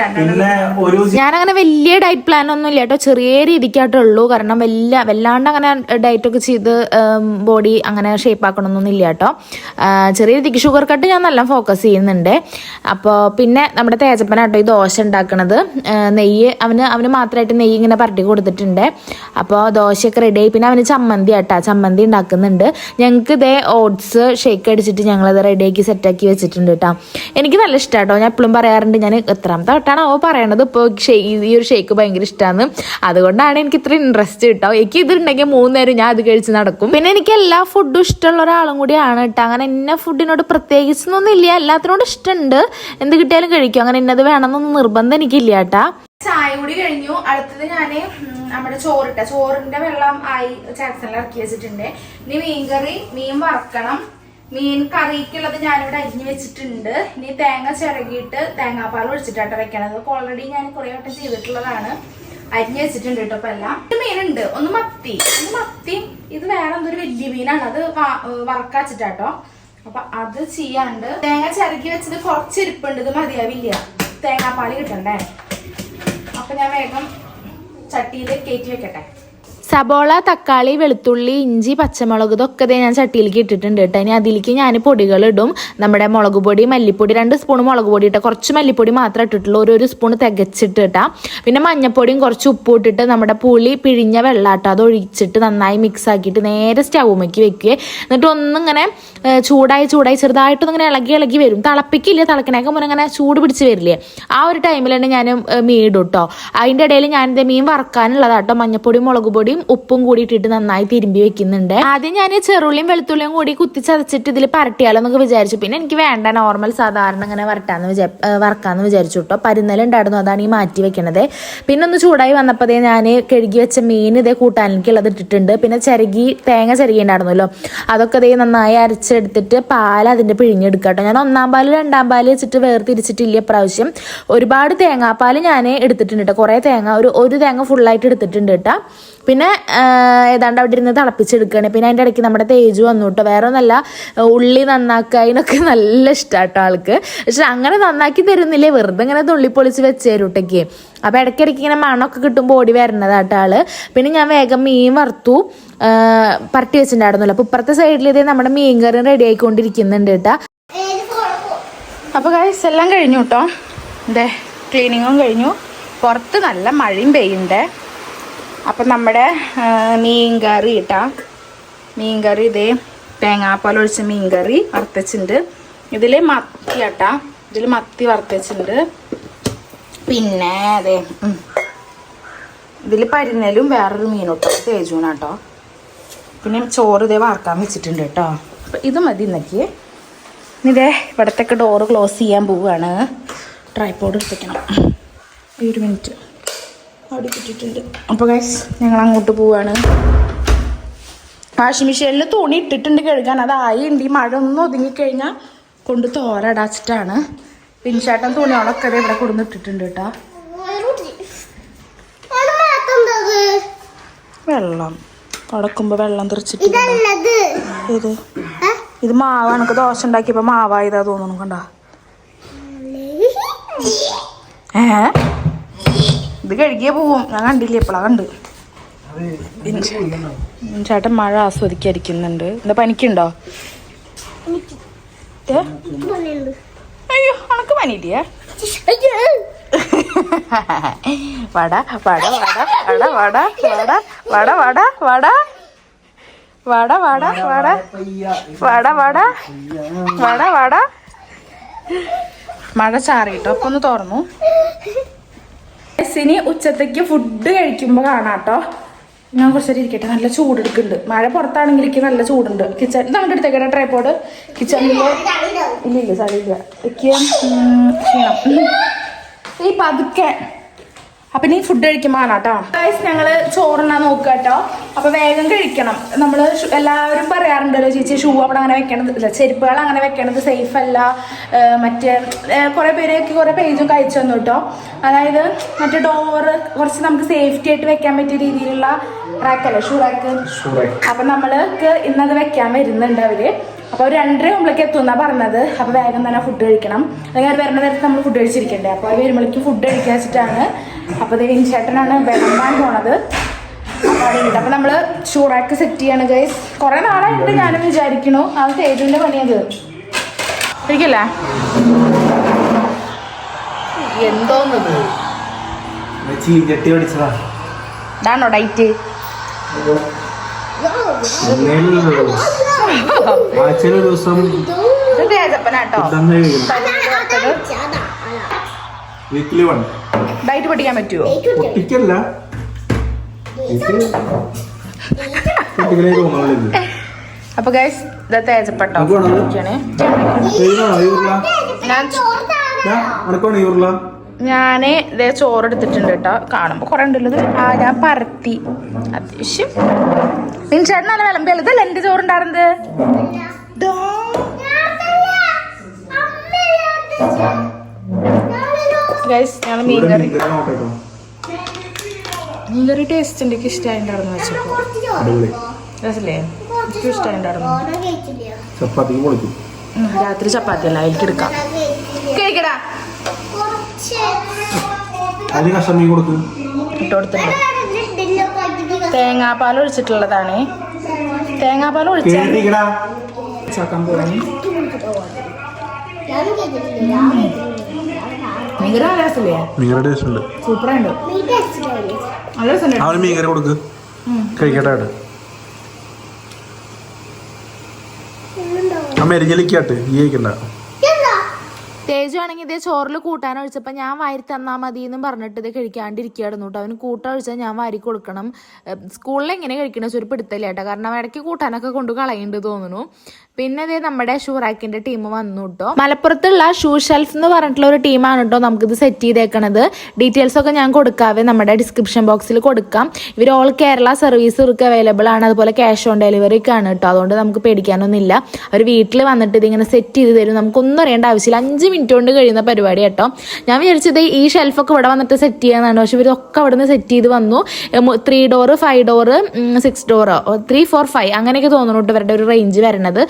ഞാനങ്ങനെ വലിയ ഡയറ്റ് പ്ലാൻ ഒന്നും ഇല്ല കേട്ടോ, ചെറിയ രീതിക്കായിട്ടുള്ളൂ. കാരണം വല്ലാണ്ട് അങ്ങനെ ഡയറ്റ് ഒക്കെ ചെയ്ത് ബോഡി അങ്ങനെ ഷേപ്പ് ആക്കണമെന്നൊന്നും ഇല്ല കേട്ടോ. ചെറിയ രീതിക്ക് ഷുഗർ കട്ട് ഞാൻ നല്ല ഫോക്കസ് ചെയ്യുന്നുണ്ട്. അപ്പോൾ പിന്നെ നമ്മുടെ തേജപ്പനാട്ടോ ഈ ദോശ ഉണ്ടാക്കണത്. നെയ്യ് അവന് മാത്രമായിട്ട് നെയ്യ് ഇങ്ങനെ പരട്ടി കൊടുത്തിട്ടുണ്ട്. അപ്പോൾ ദോശയൊക്കെ റെഡി ആയി. പിന്നെ അവന് ചമ്മന്തി ചമ്മന്തി ഉണ്ടാക്കുന്നുണ്ട്. ഞങ്ങൾക്ക് ഇതേ ഓട്സ് ഷേക്ക് അടിച്ചിട്ട് ഞങ്ങളത് റെഡിയാക്കി സെറ്റാക്കി വെച്ചിട്ടുണ്ട് കേട്ടോ. എനിക്ക് നല്ല ഇഷ്ടമാട്ടോ. ഞാൻ എപ്പോഴും പറയാറുണ്ട്, ഞാൻ എത്രാമത്തെ വട്ടാണ് പറയണത് ഇപ്പോൾ ഈ ഒരു ഷേക്ക് ഭയങ്കര ഇഷ്ടമാണ്. അതുകൊണ്ടാണ് എനിക്ക് ഇത്ര ഇൻട്രസ്റ്റ് കേട്ടോ. എനിക്ക് ഇതുണ്ടെങ്കിൽ 3 നേരം ഞാൻ അത് കഴിച്ച് നടക്കും. പിന്നെ എനിക്ക് എല്ലാ ഫുഡും ഇഷ്ടമുള്ള ഒരാളും കൂടിയാണ് കേട്ടോ. അങ്ങനെ ഇന്ന ഫുഡിനോട് പ്രത്യേകിച്ചൊന്നും ഇല്ല, എല്ലാത്തിനോടും ഇഷ്ടമുണ്ട്. എന്ത് കിട്ടിയാലും കഴിക്കും. അങ്ങനെ ഇന്നത് വേണമെന്നൊന്നും നിർബന്ധം എനിക്കില്ല കേട്ടാ. ചായ കൂടി കഴിഞ്ഞു. അടുത്തത് ഞാന് നമ്മുടെ ചോറിന്റെ വെള്ളം ആയി ചാക്സണിൽ ഇറക്കി വെച്ചിട്ടുണ്ട്. ഇനി മീൻകറി, മീൻ വറക്കണം. മീൻ കറിക്കുള്ളത് ഞാനിവിടെ അരിഞ്ഞു വെച്ചിട്ടുണ്ട്. ഇനി തേങ്ങ ചിരകിയിട്ട് തേങ്ങാപ്പാൽ ഒഴിച്ചിട്ടാണ് വെക്കണത്. ഓൾറെഡി ഞാൻ കുറെ വട്ടം ചെയ്തിട്ടുള്ളതാണ്. അരിഞ്ഞു വെച്ചിട്ടുണ്ട് കേട്ടോ. ഇപ്പൊ എല്ലാം മീനുണ്ട്. ഒന്ന് മത്തി. ഇത് വേറെ എന്തൊരു വലിയ മീനാണ്, അത് വറക്കാച്ചിട്ടാട്ടോ. അപ്പൊ അത് ചെയ്യാണ്ട് തേങ്ങ ചിരകി വെച്ചത് കുറച്ചിരിപ്പുണ്ട്. ഇത് മതിയാവില്ല, തേങ്ങാപ്പാൽ കിട്ടണ്ടേ. അപ്പൊ ഞാൻ വേഗം ചട്ടിയിൽ കയറ്റി വെക്കട്ടെ. സബോള, തക്കാളി, വെളുത്തുള്ളി, ഇഞ്ചി, പച്ചമുളക് ഇതൊക്കെ ഞാൻ ചട്ടിയിലേക്ക് ഇട്ടിട്ടുണ്ട് കേട്ടോ. ഇനി അതിലേക്ക് ഞാൻ പൊടികൾ ഇടും. നമ്മുടെ മുളക് പൊടി, മല്ലിപ്പൊടി, 2 സ്പൂൺ മുളക് പൊടി ഇട്ടാൽ കുറച്ച് മല്ലിപ്പൊടി മാത്രമേ ഇട്ടിട്ടുള്ളൂ. ഒരു സ്പൂൺ തികച്ചിട്ട് ഇട്ടാം. പിന്നെ മഞ്ഞപ്പൊടിയും കുറച്ച് ഉപ്പും ഇട്ടിട്ട് നമ്മുടെ പുളി പിഴിഞ്ഞ വെള്ളാട്ടോ അത് ഒഴിച്ചിട്ട് നന്നായി മിക്സ് ആക്കിയിട്ട് നേരെ സ്റ്റൗമ്മേക്ക് വെക്കുക. എന്നിട്ട് ഒന്നിങ്ങനെ ചൂടായി ചെറുതായിട്ടൊന്നിങ്ങനെ ഇളകി വരും. തിളപ്പിക്കില്ല, തിളക്കണേക്ക് മുന്നേ ഇങ്ങനെ ചൂട് പിടിച്ച് വരില്ലേ, ആ ഒരു ടൈമിൽ തന്നെ ഞാൻ മീൻ ഇടും കേട്ടോ. അതിൻ്റെ ഇടയിൽ ഞാനിത് മീൻ വറക്കാനുള്ളതാട്ടോ. മഞ്ഞപ്പൊടിയും മുളക് പൊടിയും ഉപ്പും കൂടി ഇട്ടിട്ട് നന്നായി തിരുമ്പി വെക്കുന്നുണ്ട്. ആദ്യം ഞാൻ ചെറുള്ളിയും വെളുത്തുള്ളിയും കൂടി കുത്തിച്ചതച്ചിട്ട് ഇതിൽ പരട്ടിയാലോ എന്നൊക്കെ വിചാരിച്ചു. പിന്നെ എനിക്ക് വേണ്ട, നോർമൽ സാധാരണ ഇങ്ങനെ വറക്കാന്ന് വിചാരിച്ചു കേട്ടോ. പരുന്നല ഉണ്ടായിരുന്നു, അതാണ് ഈ മാറ്റി വെക്കണത്. പിന്നെ ഒന്ന് ചൂടായി വന്നപ്പോഴേ ഞാൻ കഴുകി വെച്ച മീൻ ഇതേ കൂട്ടാനിക്കുള്ളത് ഇട്ടിട്ടുണ്ട്. പിന്നെ തേങ്ങ ചിരകി ഉണ്ടായിരുന്നല്ലോ, അതൊക്കെ ഇതേ നന്നായി അരച്ചെടുത്തിട്ട് പാൽ അതിൻ്റെ പിഴിഞ്ഞെടുക്കുക കേട്ടോ. ഞാൻ 1-ാം പാല് 2-ാം പാല് വെച്ചിട്ട് വേർതിരിച്ചിട്ടില്ല ഇപ്രാവശ്യം. ഒരുപാട് തേങ്ങാപ്പാൽ ഞാൻ എടുത്തിട്ടുണ്ട് കേട്ടോ. കുറേ തേങ്ങ, ഒരു തേങ്ങ ഫുള്ളായിട്ട് എടുത്തിട്ടുണ്ട് കേട്ടോ. പിന്നെ ഏതാണ്ട് അവിടെ ഇരുന്ന് തിളപ്പിച്ചെടുക്കുകയാണ്. പിന്നെ അതിൻ്റെ ഇടയ്ക്ക് നമ്മുടെ തേജു വന്നു കേട്ടോ. വേറെ ഒന്നല്ല, ഉള്ളി നന്നാക്കാതിനൊക്കെ നല്ല ഇഷ്ടമാട്ടോ ആൾക്ക്. പക്ഷെ അങ്ങനെ നന്നാക്കി തരുന്നില്ലേ, വെറുതെ ഇങ്ങനെ തുള്ളിപ്പൊളിച്ച് വെച്ചേരൂട്ടേക്ക്. അപ്പോൾ ഇടയ്ക്കിടയ്ക്ക് ഇങ്ങനെ മണമൊക്കെ കിട്ടുമ്പോൾ ഓടി വരണതാട്ടോ ആള്. പിന്നെ ഞാൻ വേഗം മീൻ വറുത്തു പരട്ടി വെച്ചിട്ടുണ്ടായിരുന്നല്ലോ. അപ്പോൾ ഇപ്പുറത്തെ സൈഡിൽ ഇതേ നമ്മുടെ മീൻ കറി റെഡി ആയിക്കൊണ്ടിരിക്കുന്നുണ്ട് കേട്ടോ. അപ്പോൾ ഗൈസ് എല്ലാം കഴിഞ്ഞു കേട്ടോ. ഇതേ ക്ലീനിങ്ങും കഴിഞ്ഞു. പുറത്ത് നല്ല മഴയും പെയ്യുന്നുണ്ട്. അപ്പം നമ്മുടെ മീൻകറി ഇതേ തേങ്ങാപ്പാൽ ഒഴിച്ച മീൻകറി വറുത്തച്ചിട്ടുണ്ട്. ഇതിൽ മത്തി കേട്ടാ, ഇതിൽ മത്തി വറുത്ത് വെച്ചിട്ടുണ്ട്. പിന്നെ അതെ ഇതിൽ പരിനലും വേറൊരു മീനോട്ടോ തേജൂനാട്ടോ. പിന്നെ ചോറ് ഇതേ വാർക്കാൻ വെച്ചിട്ടുണ്ട് കേട്ടോ. അപ്പം ഇത് മതി ഇന്നേക്ക്. ഇതേ ഇവിടത്തേക്ക് ഡോറ് ക്ലോസ് ചെയ്യാൻ പോവുകയാണ്. ട്രൈപോഡ് എടുത്തേക്കണം. ഒരു മിനിറ്റ് അവിടെ കിട്ടിയിട്ടുണ്ട്. അപ്പോൾ ഗൈസ് ഞങ്ങൾ അങ്ങോട്ട് പോവുകയാണ്. വാഷിംഗ് മെഷീനിൽ തുണി ഇട്ടിട്ടുണ്ട് കഴുകാൻ. അതായി ഉണ്ട്. ഈ മഴ ഒന്നും ഒതുങ്ങിക്കഴിഞ്ഞാൽ കൊണ്ട് തോരടാച്ചിട്ടാണ്. പിൻചാട്ടൻ തുണികളൊക്കെ അതേ ഇവിടെ കൊടുന്നിട്ടിട്ടുണ്ട് കേട്ടോ. വെള്ളം ഉടക്കുമ്പോൾ വെള്ളം തെറിച്ചിട്ടുണ്ട്. ഇത് മാവ് എനിക്ക് ദോശ ഉണ്ടാക്കിയപ്പോൾ മാവായതാ തോന്നുന്നു. കണ്ടോ? ഇത് കഴുകിയേ പോവും. ഞാൻ കണ്ടില്ലേ, എപ്പോഴാ കണ്ട്. ചേട്ടൻ മഴ ആസ്വദിക്കാതിരിക്കുന്നുണ്ട്. എന്താ പനിക്കുണ്ടോ? അയ്യോ ഉണക്ക് പനിയില്ലേ? വട വട വട വട വട വട വട വട വട വട വട വട വട വട വട. മഴ ചാറിയിട്ടോ. അപ്പൊ ഒന്ന് തുറന്നു. ഇനി ഉച്ചത്തേക്ക് ഫുഡ് കഴിക്കുമ്പോൾ കാണാട്ടോ. ഞാൻ കുറച്ചേരം ഇരിക്കട്ടെ. നല്ല ചൂടെടുക്കുന്നുണ്ട്. മഴ പുറത്താണെങ്കിൽ എനിക്ക് നല്ല ചൂടുണ്ട്. കിച്ചൺ നമ്മുടെ അടുത്തേക്കട്ടെ ട്രൈപോഡ്. കിച്ചണിൽ ഇല്ല സാരിയില്ല. എനിക്ക് ക്ഷീണം. ഈ പതുക്കെ. അപ്പം ഇനി ഫുഡ് കഴിക്കുമ്പോൾ കാണാട്ടോ. ഞങ്ങൾ ചോറുണ്ണാൻ നോക്കുക കേട്ടോ. അപ്പോൾ വേഗം കഴിക്കണം. നമ്മൾ എല്ലാവരും പറയാറുണ്ടല്ലോ ചേച്ചി ഷൂ അവിടെ അങ്ങനെ വെക്കണത്, ചെരുപ്പുകൾ അങ്ങനെ വെക്കണത് സേഫ് അല്ല. മറ്റേ കുറേ പേരൊക്കെ കുറേ പേജും കഴിച്ചു തന്നു കേട്ടോ. അതായത് മറ്റേ ഡോറ് കുറച്ച് നമുക്ക് സേഫ്റ്റി ആയിട്ട് വെക്കാൻ പറ്റിയ രീതിയിലുള്ള റാക്കല്ലേ, ഷൂ റാക്ക്. അപ്പം നമ്മൾക്ക് ഇന്നത് വെക്കാൻ വരുന്നുണ്ട് അവർ. അപ്പോൾ 2:30 എത്തുമെന്നാണ് പറഞ്ഞത്. അപ്പോൾ വേഗം തന്നെ ഫുഡ് കഴിക്കണം. അല്ലെങ്കിൽ വരുന്ന നേരത്ത് നമ്മൾ ഫുഡ് കഴിച്ചിരിക്കണ്ടേ. അപ്പോൾ അവർ വരുമ്പോഴേക്കും ഫുഡ് കഴിക്കാൻ വെച്ചിട്ടാണ്. അപ്പോൾ ചേട്ടനാണ് വിളമ്പാൻ പോണത്. അപ്പോൾ നമ്മൾ ഷൂറാക്ക് സെറ്റ് ചെയ്യാണ് ഗൈസ്. കുറേ നാളായിട്ട് ഞാനും വിചാരിക്കണു. അത് തേജുവിൻ്റെ പണിയത് ശരിക്കല്ലേ? എന്തോന്നത് ഇതാണോ ഡൈറ്റ്? ഡയറ്റ് പഠിക്കാൻ പറ്റുമോ? അപ്പൊ ഗൈസ് തേജപ്പെട്ടോ ഞാന് ഇതേ ചോറ് എടുത്തിട്ടുണ്ട് കേട്ടോ. കാണുമ്പോ കൊറേ ഉണ്ടല്ലോ. ഞാൻ പരത്തി അത്യാവശ്യം. ചേട്ടൻ നല്ല വിളമ്പിയല്ലോ. എന്റെ ചോറുണ്ടായിരുന്നത് ഗൈസ്. ഞങ്ങൾ മീൻകറി ടേസ്റ്റ് ഉണ്ട്. എനിക്ക് ഇഷ്ടമായിട്ടുണ്ടായിരുന്നു വെച്ചപ്പോ. രസല്ലേ? എനിക്ക് ഇഷ്ടമായിട്ടുണ്ടായിരുന്നു. രാത്രി ചപ്പാത്തി അല്ല അതിലേക്ക് എടുക്കാം. കഴിക്കടാ. ഇട്ടുകൊടുത്തിട്ടുണ്ട്. തേങ്ങാപ്പാൽ ഒഴിച്ചിട്ടുള്ളതാണ്. തേങ്ങാപ്പാൽ ഒഴിച്ചാക്കാൻ പോവാണ്. സൂപ്പറായിട്ട് നല്ല രസമുണ്ട്. കഴിക്കട്ടെ. മെരിഞ്ഞലിക്കാട്ട് ഈ കഴിക്കണ്ട. തേജു ആണെങ്കിൽ ഇതേ ചോറിൽ കൂട്ടാൻ ഒഴിച്ചപ്പോൾ ഞാൻ വാരി തന്നാൽ മതി എന്നും പറഞ്ഞിട്ട് ഇത് കഴിക്കാണ്ടിരിക്കുകയായിരുന്നു കേട്ടോ. അവന് കൂട്ടാൻ ഒഴിച്ചാൽ ഞാൻ വാരി കൊടുക്കണം. സ്കൂളിൽ എങ്ങനെ കഴിക്കണ ഒരു പിടുത്തല്ല കേട്ടോ. കാരണം ഇടയ്ക്ക് കൂട്ടാനൊക്കെ കൊണ്ട് കളയുന്നുണ്ട് തോന്നുന്നു. പിന്നെ ഇതേ നമ്മുടെ ഷൂ റാക്കിന്റെ ടീം വന്നു കേട്ടോ. മലപ്പുറത്തുള്ള ഷൂ ഷെൽഫ് എന്ന് പറഞ്ഞിട്ടുള്ള ഒരു ടീമാണ് കേട്ടോ നമുക്കിത് സെറ്റ് ചെയ്തേക്കണത്. ഡീറ്റെയിൽസ് ഒക്കെ ഞാൻ കൊടുക്കാവേ നമ്മുടെ ഡിസ്ക്രിപ്ഷൻ ബോക്സിൽ കൊടുക്കാം. ഇവർ ഓൾ കേരള സർവീസ് ഇവർക്ക് അവൈലബിൾ ആണ്. അതുപോലെ ക്യാഷ് ഓൺ ഡെലിവറി ഒക്കെ ആണ് കേട്ടോ. അതുകൊണ്ട് നമുക്ക് പേടിക്കാനൊന്നുമില്ല. അവർ വീട്ടിൽ വന്നിട്ട് ഇതിങ്ങനെ സെറ്റ് ചെയ്ത് തരും. നമുക്കൊന്നും അറിയേണ്ട ആവശ്യമില്ല. 5 മിനിറ്റ് കൊണ്ട് കഴിയുന്ന പരിപാടി കേട്ടോ. ഞാൻ വിചാരിച്ചത് ഈ ഷെൽഫൊക്കെ ഇവിടെ വന്നിട്ട് സെറ്റ് ചെയ്യാന്നാണ്. പക്ഷെ ഇവരൊക്കെ അവിടെ നിന്ന് സെറ്റ് ചെയ്ത് വന്നു. 3 ഡോറ് 5 ഡോറ് 6 ഡോറ് 3 4 5 അങ്ങനെയൊക്കെ തോന്നുന്നു കേട്ടോ ഇവരുടെ ഒരു റേഞ്ച് വരണത്.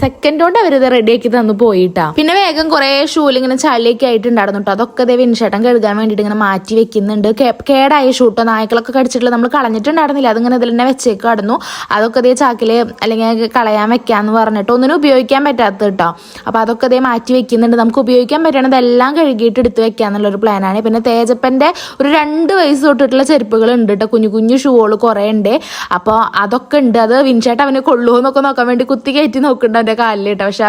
സെക്കൻഡ് കൊണ്ട് അവരിത് റെഡിയാക്കി തന്നു പോയിട്ടാ. പിന്നെ വേഗം കുറെ ഷൂല് ഇങ്ങനെ ചളിയൊക്കെ ആയിട്ടുണ്ടായിരുന്നു കേട്ടോ. അതൊക്കെ അതേ വിൻഷേട്ടൻ കഴുകാൻ വേണ്ടിയിട്ട് ഇങ്ങനെ മാറ്റി വെക്കുന്നുണ്ട്. കേടായ ഷൂട്ടോ നായ്ക്കളൊക്കെ കടിച്ചിട്ടുള്ള നമ്മൾ കളഞ്ഞിട്ടുണ്ടായിരുന്നില്ല. അതിങ്ങനെ ഇതിൽ തന്നെ വെച്ചേക്ക് കടന്നു. അതൊക്കെ അതേ ചാക്കില് അല്ലെങ്കിൽ കളയാൻ വെക്കാന്ന് പറഞ്ഞിട്ട് ഒന്നിനും ഉപയോഗിക്കാൻ പറ്റാത്തത് കേട്ടോ. അപ്പൊ അതൊക്കെ അതേ മാറ്റി വെക്കുന്നുണ്ട്. നമുക്ക് ഉപയോഗിക്കാൻ പറ്റണതെല്ലാം കഴുകിയിട്ട് എടുത്ത് വെക്കാന്നുള്ളൊരു പ്ലാനാണ്. പിന്നെ തേജപ്പന്റെ ഒരു 2 വയസ്സ് തൊട്ടിട്ടുള്ള ചെരുപ്പുകൾ ഉണ്ട് കേട്ടോ. കുഞ്ഞു കുഞ്ഞു ഷൂകൾ കുറെ ഉണ്ട്. അപ്പോൾ അതൊക്കെ ഉണ്ട്. അത് വിൻഷേട്ടൻ അവന് കൊള്ളുമോ എന്നൊക്കെ നോക്കാൻ വേണ്ടി കുത്തി കയറ്റി നോക്കും. നോക്കുന്നുണ്ട് അവന്റെ കാലിൽ കേട്ടോ. പക്ഷെ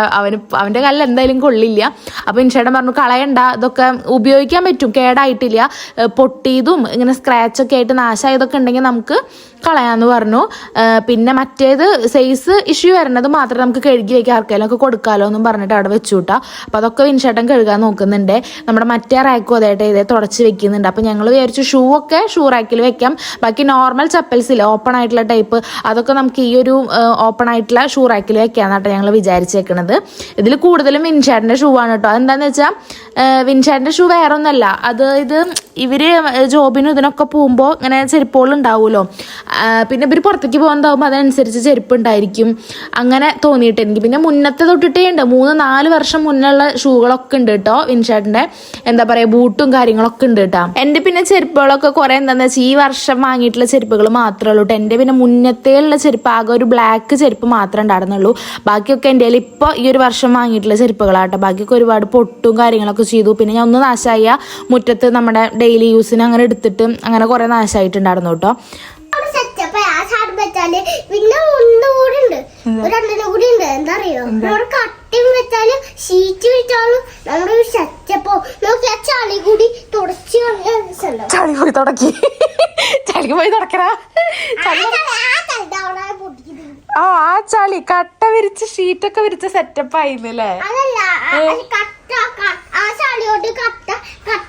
അവന്റെ കാലിൽ എന്തായാലും കൊള്ളില്ല. അപ്പൊ വിൻചേട്ടൻ പറഞ്ഞു കളയണ്ട, ഇതൊക്കെ ഉപയോഗിക്കാൻ പറ്റും, കേടായിട്ടില്ല, പൊട്ടിയതും ഇങ്ങനെ സ്ക്രാച്ച് ഒക്കെ ആയിട്ട് നാശമായതൊക്കെ ഉണ്ടെങ്കിൽ നമുക്ക് കളയാന്ന് പറഞ്ഞു. പിന്നെ മറ്റേത് സൈസ് ഇഷ്യൂ വരുന്നത് മാത്രം നമുക്ക് കഴുകി വെക്കാം, ആർക്കെങ്കിലും ഒക്കെ കൊടുക്കാമല്ലോ എന്നും പറഞ്ഞിട്ട് അവിടെ വെച്ചു കൂട്ടാ. അപ്പൊ അതൊക്കെ വിൻചേട്ടൻ കഴുകാൻ നോക്കുന്നുണ്ട്. നമ്മുടെ മറ്റേ റാക്കും അതായിട്ട് ഇതേ തുടച്ച് വെക്കുന്നുണ്ട്. അപ്പൊ ഞങ്ങൾ വിചാരിച്ചു ഷൂ ഒക്കെ ഷൂ റാക്കിൽ വെക്കാം, ബാക്കി നോർമൽ ചപ്പൽസ് ഇല്ല ഓപ്പൺ ആയിട്ടുള്ള ടൈപ്പ്, അതൊക്കെ നമുക്ക് ഈ ഒരു ഓപ്പൺ ആയിട്ടുള്ള ഷൂ റാക്കിൽ വെക്കാന്നാട്ടോ ഞങ്ങൾ വിചാരിച്ചേക്കണത്. ഇതിൽ കൂടുതലും വിൻചേട്ടന്റെ ഷൂ ആണ് കേട്ടോ. അതെന്താന്ന് വെച്ചാൽ വിൻചേട്ടന്റെ ഷൂ വേറെ ഒന്നല്ല, ഇത് ഇവര് ജോബിനും ഇതിനൊക്കെ പോകുമ്പോൾ ഇങ്ങനെ ചെരുപ്പുകൾ ഉണ്ടാവുമല്ലോ, പിന്നെ ഇവർ പുറത്തേക്ക് പോകുന്നതാവുമ്പോൾ അതനുസരിച്ച് ചെരുപ്പ് ഉണ്ടായിരിക്കും, അങ്ങനെ തോന്നിയിട്ട് എനിക്ക്. പിന്നെ മുന്നത്തെ തൊട്ടിട്ടേ ഉണ്ട്, 3-4 വർഷം മുന്നുള്ള ഷൂകളൊക്കെ ഉണ്ട് കേട്ടോ വിൻചേട്ടന്റെ, എന്താ പറയാ ബൂട്ടും കാര്യങ്ങളൊക്കെ ഉണ്ട് കേട്ടോ. എന്റെ പിന്നെ ചെരുപ്പുകളൊക്കെ കുറെ എന്താന്ന് വെച്ചാൽ ഈ വർഷം വാങ്ങിയിട്ടുള്ള ചെരുപ്പുകൾ മാത്രമേ ഉള്ളൂ കേട്ടോ. എന്റെ പിന്നെ മുന്നത്തേ ഉള്ള ചെരുപ്പ് ആകെ ഒരു ബ്ലാക്ക് ചെരുപ്പ് മാത്രമേ ഉണ്ടായിരുന്നുള്ളൂ. ബാക്കിയൊക്കെ എൻ്റെ കയ്യിൽ ഇപ്പോൾ ഈ ഒരു വർഷം വാങ്ങിയിട്ടുള്ള ചെരുപ്പുകളാട്ടോ. ബാക്കിയൊക്കെ ഒരുപാട് പൊട്ടും കാര്യങ്ങളൊക്കെ ചെയ്തു. പിന്നെ ഞാൻ ഒന്ന് നാശമായ മുറ്റത്ത് നമ്മുടെ ഡെയിലി യൂസിന് അങ്ങനെ എടുത്തിട്ട് അങ്ങനെ കുറെ നാശമായിട്ടുണ്ടായിരുന്നു കേട്ടോ. പിന്നെ ഒന്നുകൂടി ഉണ്ട്, രണ്ടിനും കൂടി ഉണ്ട്. എന്താ അറിയോ, നമ്മുടെ കട്ടയും വെച്ചാലും ഷീറ്റ് വെച്ചാലും നമ്മുടെ ഒരു സെറ്റപ്പോ നോക്കി ആ ചളി കൂടി തുടച്ച് ചളി പോയി തുടക്കി, ചളി പോയി തുടക്കറാ. ആ ചളി കട്ട വിരിച്ച് ഷീറ്റൊക്കെ വിരിച്ച സെറ്റപ്പ് ആയിരുന്നല്ലേ. അതല്ല ആ ചളിയോട്ട് കട്ട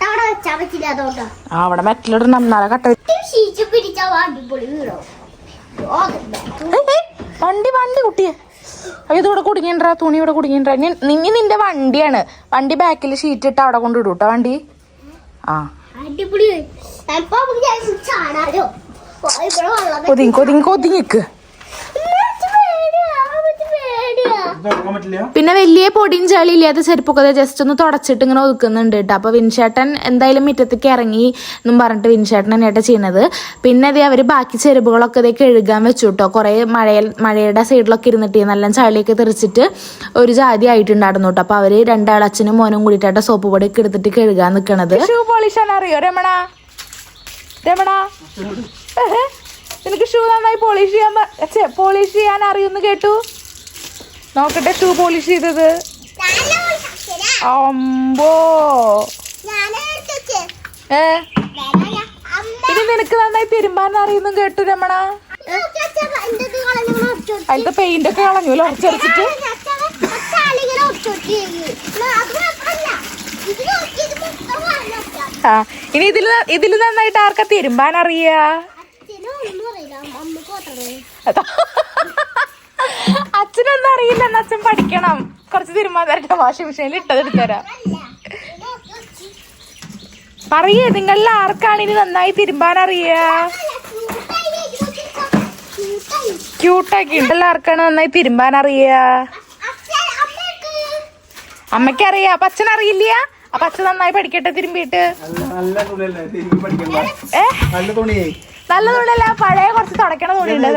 അവിടെ വെച്ചാ പറ്റില്ല, അതുകൊണ്ടാ അവിടെ മെറ്റലോട്ട് നന്നാല കട്ട ഷീറ്റ് പിടിച്ചാ അടിപൊളി വീടോ. വണ്ടി കുട്ടിയെ ഇതോടെ കുടുങ്ങിണ്ടാ, തുണി ഇവിടെ കുടുങ്ങിണ്ടാ. നിന്റെ വണ്ടിയാണ്, വണ്ടി ബാക്കിൽ ഷീറ്റ് ഇട്ട് അവിടെ കൊണ്ട് ഇടൂട്ടോ വണ്ടി. ആ അടിപൊളി ചാടാലോ. കൊതിങ്ങിക്ക്. പിന്നെ വലിയ പൊടിയും ചളി ഇല്ലാത്ത ചെരുപ്പൊക്കെ ജസ്റ്റ് ഒന്ന് തുടച്ചിട്ട് ഇങ്ങനെ ഒതുക്കുന്നുണ്ട് കേട്ടോ. അപ്പൊ വിൻചേട്ടൻ എന്തായാലും മുറ്റത്തേക്ക് ഇറങ്ങി എന്നും പറഞ്ഞിട്ട് വിൻചേട്ടൻ തന്നെയായിട്ട് ചെയ്യുന്നത്. പിന്നെ അതേ അവര് ബാക്കി ചെരുപ്പുകളൊക്കെ ഇതേ കഴുകാൻ വെച്ചു കേട്ടോ. കുറെ മഴയുടെ സൈഡിലൊക്കെ ഇരുന്നിട്ട് നല്ല ചളിയൊക്കെ തെറിച്ചിട്ട് ഒരു ജാതി ആയിട്ടുണ്ടായിരുന്നു കേട്ടോ. അപ്പൊ അവര് രണ്ടാൾ അച്ഛനും മോനും കൂടിയിട്ടായിട്ട് സോപ്പ് പൊടിയൊക്കെ എടുത്തിട്ട് കഴുകാൻ നിൽക്കണത്. ഷൂ പോളിഷാൻ അറിയോ രമണ? നിനക്ക് ഷൂ നന്നായി പോളിഷ് ചെയ്യാൻ അറിയുമെന്ന് കേട്ടു. നോക്കട്ടെ ഷൂ പോളിഷ് ചെയ്തത്. അമ്പോ ഇനി നിനക്ക് നന്നായി തിരുമ്പാൻ അറിയുന്നു കേട്ടു രമണ. അതിലത്തെ പെയിന്റ് ഒക്കെ കളഞ്ഞൂല്ലോ ഉറച്ചടിച്ചിട്ട്. ആ ഇനി ഇതില് നന്നായിട്ട് ആർക്കാ തിരുമ്പാൻ അറിയാ? അച്ഛനൊന്നും അറിയില്ല, അച്ഛൻ പഠിക്കണം. കുറച്ച് തിരുമ്പാൻ തരട്ടെ, വാഷിംഗ് മെഷീനിൽ ഇട്ടതെടുത്തരാം. പറയേ നിങ്ങളിൽ ആർക്കാണ് ഇനി നന്നായി തിരുമ്പാൻ അറിയാ? ക്യൂട്ടാക്കി ഉണ്ടല്ലോ. ആർക്കാണ് നന്നായി തിരുമ്പാൻ അറിയാ? അമ്മയ്ക്കറിയാ, അപ്പൊ അച്ഛനറിയില്ല. അപ്പൊ അച്ഛൻ നന്നായി പഠിക്കട്ടെ തിരുമ്പിട്ട്. നല്ല തുണിയല്ല, പഴയ കുറച്ച് തുടക്കണ തുണി ഉണ്ട്.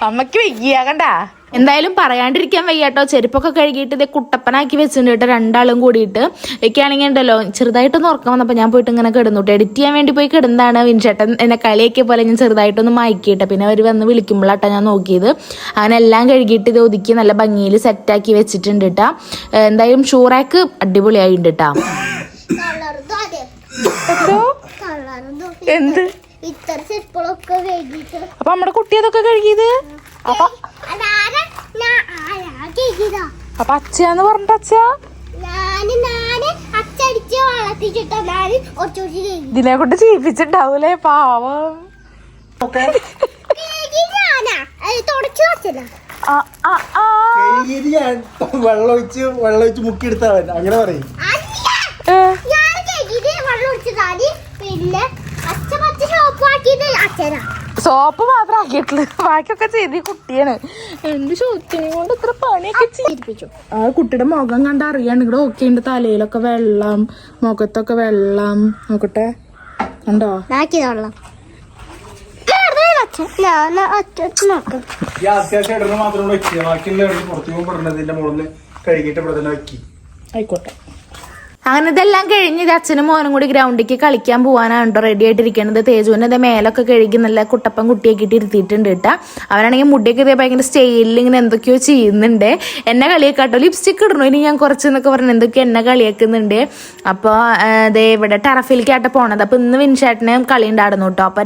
അമ്മക്ക് വയ്യ കണ്ടാ. എന്തായാലും പറയാണ്ടിരിക്കാൻ വയ്യാട്ടോ. ചെരുപ്പൊക്കെ കഴുകിയിട്ട് ഇതേ കുട്ടപ്പനാക്കി വെച്ചിട്ടുണ്ട് കേട്ടോ രണ്ടാളും കൂടിയിട്ട്. ഒക്കെയാണെങ്കിൽ ഉണ്ടല്ലോ ചെറുതായിട്ടൊന്ന് ഉറക്കം വന്നപ്പോൾ ഞാൻ പോയിട്ട് ഇങ്ങനെ കിടന്നുട്ടോ. എഡിറ്റ് ചെയ്യാൻ വേണ്ടി പോയി കിടന്നാണ്. വിൻചേട്ടൻ എന്നെ കളിയൊക്കെ പോലെ ഞാൻ ചെറുതായിട്ടൊന്ന് മായിക്കിട്ടെ. പിന്നെ അവർ വന്ന് വിളിക്കുമ്പോഴാട്ടോ ഞാൻ നോക്കിയത്. അങ്ങനെ എല്ലാം കഴുകിയിട്ട് ഇത് ഒതുക്കി നല്ല ഭംഗിയിൽ സെറ്റാക്കി വെച്ചിട്ടുണ്ട് കേട്ടാ. എന്തായാലും ഷൂ റാക്ക് അടിപൊളിയായിട്ടുണ്ട് കേട്ടാ. എന്ത് അപ്പൊ നമ്മുടെ കുട്ടി അതൊക്കെ കഴുകിയത്? അപ്പൊ അച്ഛന്ന് പറഞ്ഞിട്ട് അച്ഛ ഇതിനെ കൊണ്ട് ചെയ്യിപ്പിച്ചിട്ടുണ്ടാവൂലേ പാവം. വെള്ളമൊഴിച്ച് മുക്കിയെടുത്താൽ അങ്ങനെ പറയും. സോപ്പ് മാത്രം ആക്കിയിട്ടുള്ളു, ബാക്കിയൊക്കെ ചെയ്ത് കുട്ടിയാണ്. എന്റെ ചോദ്യത്തിനെ കൊണ്ട് ഇത്ര പണിയൊക്കെ ചെയ്യിപ്പിച്ചു. ആ കുട്ടിയുടെ മുഖം കണ്ട അറിയാണ്ട്. ഇവിടെ ഒക്കെ ഉണ്ട്, തലയിലൊക്കെ വെള്ളം, മുഖത്തൊക്കെ വെള്ളം. നോക്കട്ടെ കണ്ടോ? മാത്രം കഴുകിയിട്ട് ഇവിടെ തന്നെ വെക്കി. ആയിക്കോട്ടെ. അങ്ങനെ ഇതെല്ലാം കഴിഞ്ഞ് ഇത് അച്ഛനും മോനും കൂടി ഗ്രൗണ്ടിലേക്ക് കളിക്കാൻ പോകാനാണ് കേട്ടോ റെഡി ആയിട്ടിരിക്കുന്നത്. തേജുവിൻ്റെ അതേ മേലൊക്കെ കഴുകി നല്ല കുട്ടപ്പൻ കുട്ടിയാക്കിയിട്ട് ഇരുത്തിയിട്ടുണ്ട് കേട്ടോ. അവനാണെങ്കിൽ മുടിയൊക്കെ ഇതേ ഭയങ്കര സ്റ്റൈലിൽ ഇങ്ങനെ എന്തൊക്കെയോ ചെയ്യുന്നുണ്ട്. എന്നെ കളിയാക്കാട്ടോ ലിപ്സ്റ്റിക് ഇടണോ ഇനി ഞാൻ കുറച്ചെന്നൊക്കെ പറഞ്ഞ് എന്തൊക്കെയോ എന്നെ കളിയാക്കുന്നുണ്ട്. അപ്പോൾ അതേ ഇവിടെ ടെറഫിലേക്കായിട്ട് പോണത്. അപ്പോൾ ഇന്ന് വിൻഷേട്ടന് കളി ഉണ്ടായിരുന്നു കേട്ടോ. അപ്പോൾ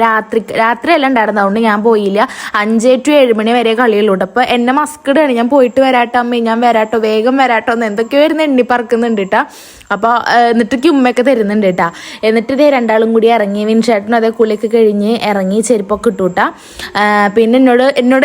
രാത്രിയല്ല ഉണ്ടായിരുന്നു, അതുകൊണ്ട് ഞാൻ പോയില്ല. 5 to 7 മണി വരെ കളിയുള്ളൂ കേട്ടോ. അപ്പോൾ എന്നെ മസ്കിടാണ്, ഞാൻ പോയിട്ട് വരാട്ടോ അമ്മേ, ഞാൻ വരാട്ടോ, വേഗം വരാട്ടോ എന്ന് എന്തൊക്കെയോ വരുന്ന എണ്ണി പറക്കുന്നുണ്ട് കേട്ടോ. അപ്പോൾ എന്നിട്ട് ഉമ്മയൊക്കെ തരുന്നുണ്ട് കേട്ടോ. എന്നിട്ട് ഇതേ രണ്ടാളും കൂടി ഇറങ്ങി. വിൻഷേട്ടനും അതേ കുളിയൊക്കെ കഴിഞ്ഞ് ഇറങ്ങി ചെരുപ്പൊക്കെ ഇട്ടു കേട്ടോ. പിന്നെ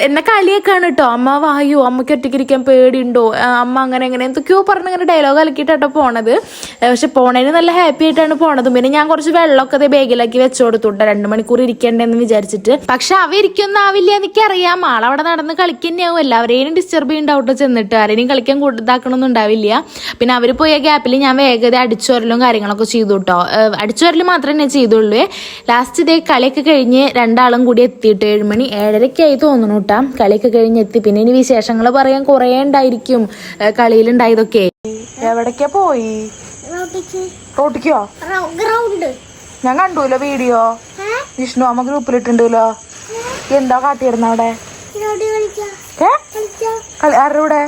എന്നെ കളിയൊക്കെയാണ് കേട്ടോ. അമ്മ വായു, അമ്മയ്ക്ക് ഒറ്റയ്ക്കിരിക്കാൻ പേടിയുണ്ടോ, അമ്മ അങ്ങനെ എന്തൊക്കെയോ പറഞ്ഞ് ഇങ്ങനെ ഡയലോഗ് കളിക്കിട്ടോ പോണത്. പക്ഷെ പോണതിന് നല്ല ഹാപ്പി ആയിട്ടാണ് പോണത്. പിന്നെ ഞാൻ കുറച്ച് വെള്ളമൊക്കെ അതേ ബാഗിലാക്കി വെച്ചു കൊടുത്തുട്ടോ, 2 മണിക്കൂർ ഇരിക്കണ്ടെന്ന് വിചാരിച്ചിട്ട്. പക്ഷെ അവ ഇരിക്കൊന്നും ആവില്ല എനിക്കറിയാം. ആളവിടെ നടന്ന് കളിക്കുന്നതാവും. എല്ലാവരെയും ഡിസ്റ്റർബ് ചെയ്യുന്നുണ്ടാവട്ടോ ചെന്നിട്ട്. ആരെയും കളിക്കാൻ ഇതാക്കണമൊന്നും ഉണ്ടാവില്ല. പിന്നെ അവർ പോയ ഗ്യാപ്പിൽ ഞാൻ വേഗത അടിച്ചുവരലും കാര്യങ്ങളൊക്കെ ചെയ്തു കേട്ടോ. അടിച്ചുവരൽ മാത്രമേ ചെയ്തുള്ളൂ. ലാസ്റ്റ് ഇതേ കളിയൊക്കെ കഴിഞ്ഞ് രണ്ടാളും കൂടി എത്തിയിട്ട് 7 മണി 7:30 ആയി തോന്നുന്നു കേട്ടോ. കളിയൊക്കെ കഴിഞ്ഞ് എത്തി. പിന്നെ ഇനി വിശേഷങ്ങൾ പറയാൻ കുറേ ഉണ്ടായിരിക്കും കളിയിലുണ്ടായതൊക്കെ. എവിടേക്കാ പോയി? റോട്ടിക്കോ? ഞാൻ കണ്ടുല്ലോ വീഡിയോ, വിഷ്ണു അമ്മ ഗ്രൂപ്പിലിട്ടുണ്ടല്ലോ. എന്താ കാട്ടിയിരുന്ന അവിടെ? ആരുടെ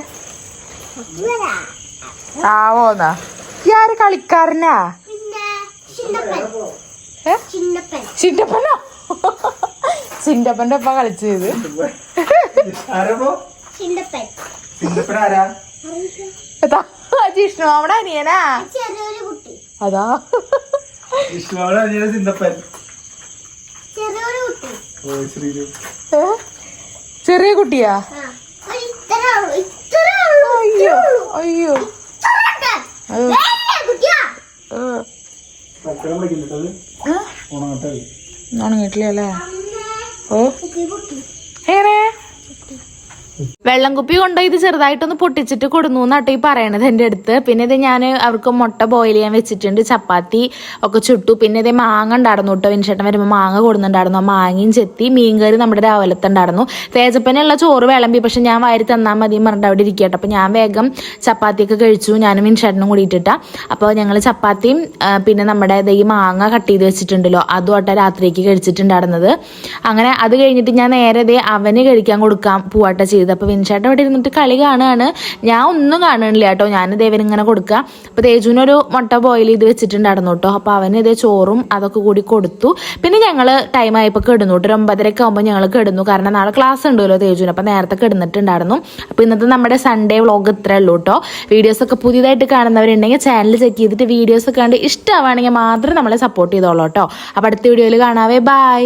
ആവോന്നാ? ആര് കളിക്കാരനാ? ചിന്നപ്പനോ? ചിന്നപ്പന്റെ ഒപ്പം കളിച്ചത്. ജിഷ്ണു അവിടെ അനിയനാ? അതാ ചെറിയ കുട്ടിയാ? അയ്യോ അയ്യോ ഉണങ്ങിട്ടില്ലേ? ഓ ഏറെ വെള്ളം കുപ്പി കൊണ്ടുപോയി ഇത് ചെറുതായിട്ടൊന്ന് പൊട്ടിച്ചിട്ട് കൊടുന്നു എന്നാട്ടോ ഈ പറയണത് എൻ്റെ അടുത്ത്. പിന്നെ ഇത് ഞാൻ അവർക്ക് മുട്ട ബോയിൽ ചെയ്യാൻ വെച്ചിട്ടുണ്ട്, ചപ്പാത്തി ഒക്കെ ചുട്ടു. പിന്നെ ഇതേ മാങ്ങ ഉണ്ടായിരുന്നു കേട്ടോ. വിൻഷേട്ടൻ വരുമ്പോൾ മാങ്ങ കൊടുക്കുന്നുണ്ടായിരുന്നു. ആ മാങ്ങയും ചെത്തി. മീൻകറി നമ്മുടെ രാവിലത്തെ ഉണ്ടായിരുന്നു. തേജപ്പനുള്ള ചോറ് വിളമ്പി, പക്ഷെ ഞാൻ വാരി തന്നാൽ മതി പറഞ്ഞിട്ട് അവിടെ ഇരിക്കട്ടെ. അപ്പോൾ ഞാൻ വേഗം ചപ്പാത്തിയൊക്കെ കഴിച്ചു, ഞാനും വിൻഷേട്ടനും കൂടിയിട്ടിട്ടാ. അപ്പോൾ ഞങ്ങൾ ചപ്പാത്തിയും പിന്നെ നമ്മുടെ ഈ മാങ്ങ കട്ട് ചെയ്ത് വെച്ചിട്ടുണ്ടല്ലോ അതുമായിട്ട് രാത്രിക്ക് കഴിച്ചിട്ടുണ്ടായിരുന്നത്. അങ്ങനെ അത് കഴിഞ്ഞിട്ട് ഞാൻ നേരെ അവന് കഴിക്കാൻ കൊടുക്കാൻ പൂവാട്ട ചെയ്തത്. അപ്പോൾ വിൻഷേട്ടൻ ഇവിടെ ഇരുന്നിട്ട് കളി കാണുകയാണ്. ഞാൻ ഒന്നും കാണുന്നില്ല കേട്ടോ. ഞാൻ ഇങ്ങനെ കൊടുക്കുക. അപ്പോൾ തേജുവിനൊരു മുട്ട ബോയിൽ ചെയ്ത് വെച്ചിട്ടുണ്ടായിരുന്നു കേട്ടോ. അപ്പോൾ അവന് ഇതേ ചോറും അതൊക്കെ കൂടി കൊടുത്തു. പിന്നെ ഞങ്ങൾ ടൈം ആയപ്പോൾ കിടന്നു കേട്ടോ. 9:30 ആകുമ്പോൾ ഞങ്ങൾ കിടന്നു. കാരണം നാളെ ക്ലാസ് ഉണ്ടല്ലോ തേജുവിന്. അപ്പോൾ നേരത്തെ കിടന്നിട്ടുണ്ടായിരുന്നു. അപ്പോൾ ഇന്നത്തെ നമ്മുടെ സൺഡേ വ്ളോഗ് ഇത്രേ ഉള്ളൂ കേട്ടോ. വീഡിയോസൊക്കെ പുതിയതായിട്ട് കാണുന്നവരുണ്ടെങ്കിൽ ചാനൽ ചെക്ക് ചെയ്തിട്ട് വീഡിയോസ് കണ്ട് ഇഷ്ടമാണെങ്കിൽ മാത്രം നമ്മളെ സപ്പോർട്ട് ചെയ്തോളൂ കേട്ടോ. അപ്പോൾ അടുത്ത വീഡിയോയിൽ കാണാവേ. ബൈ.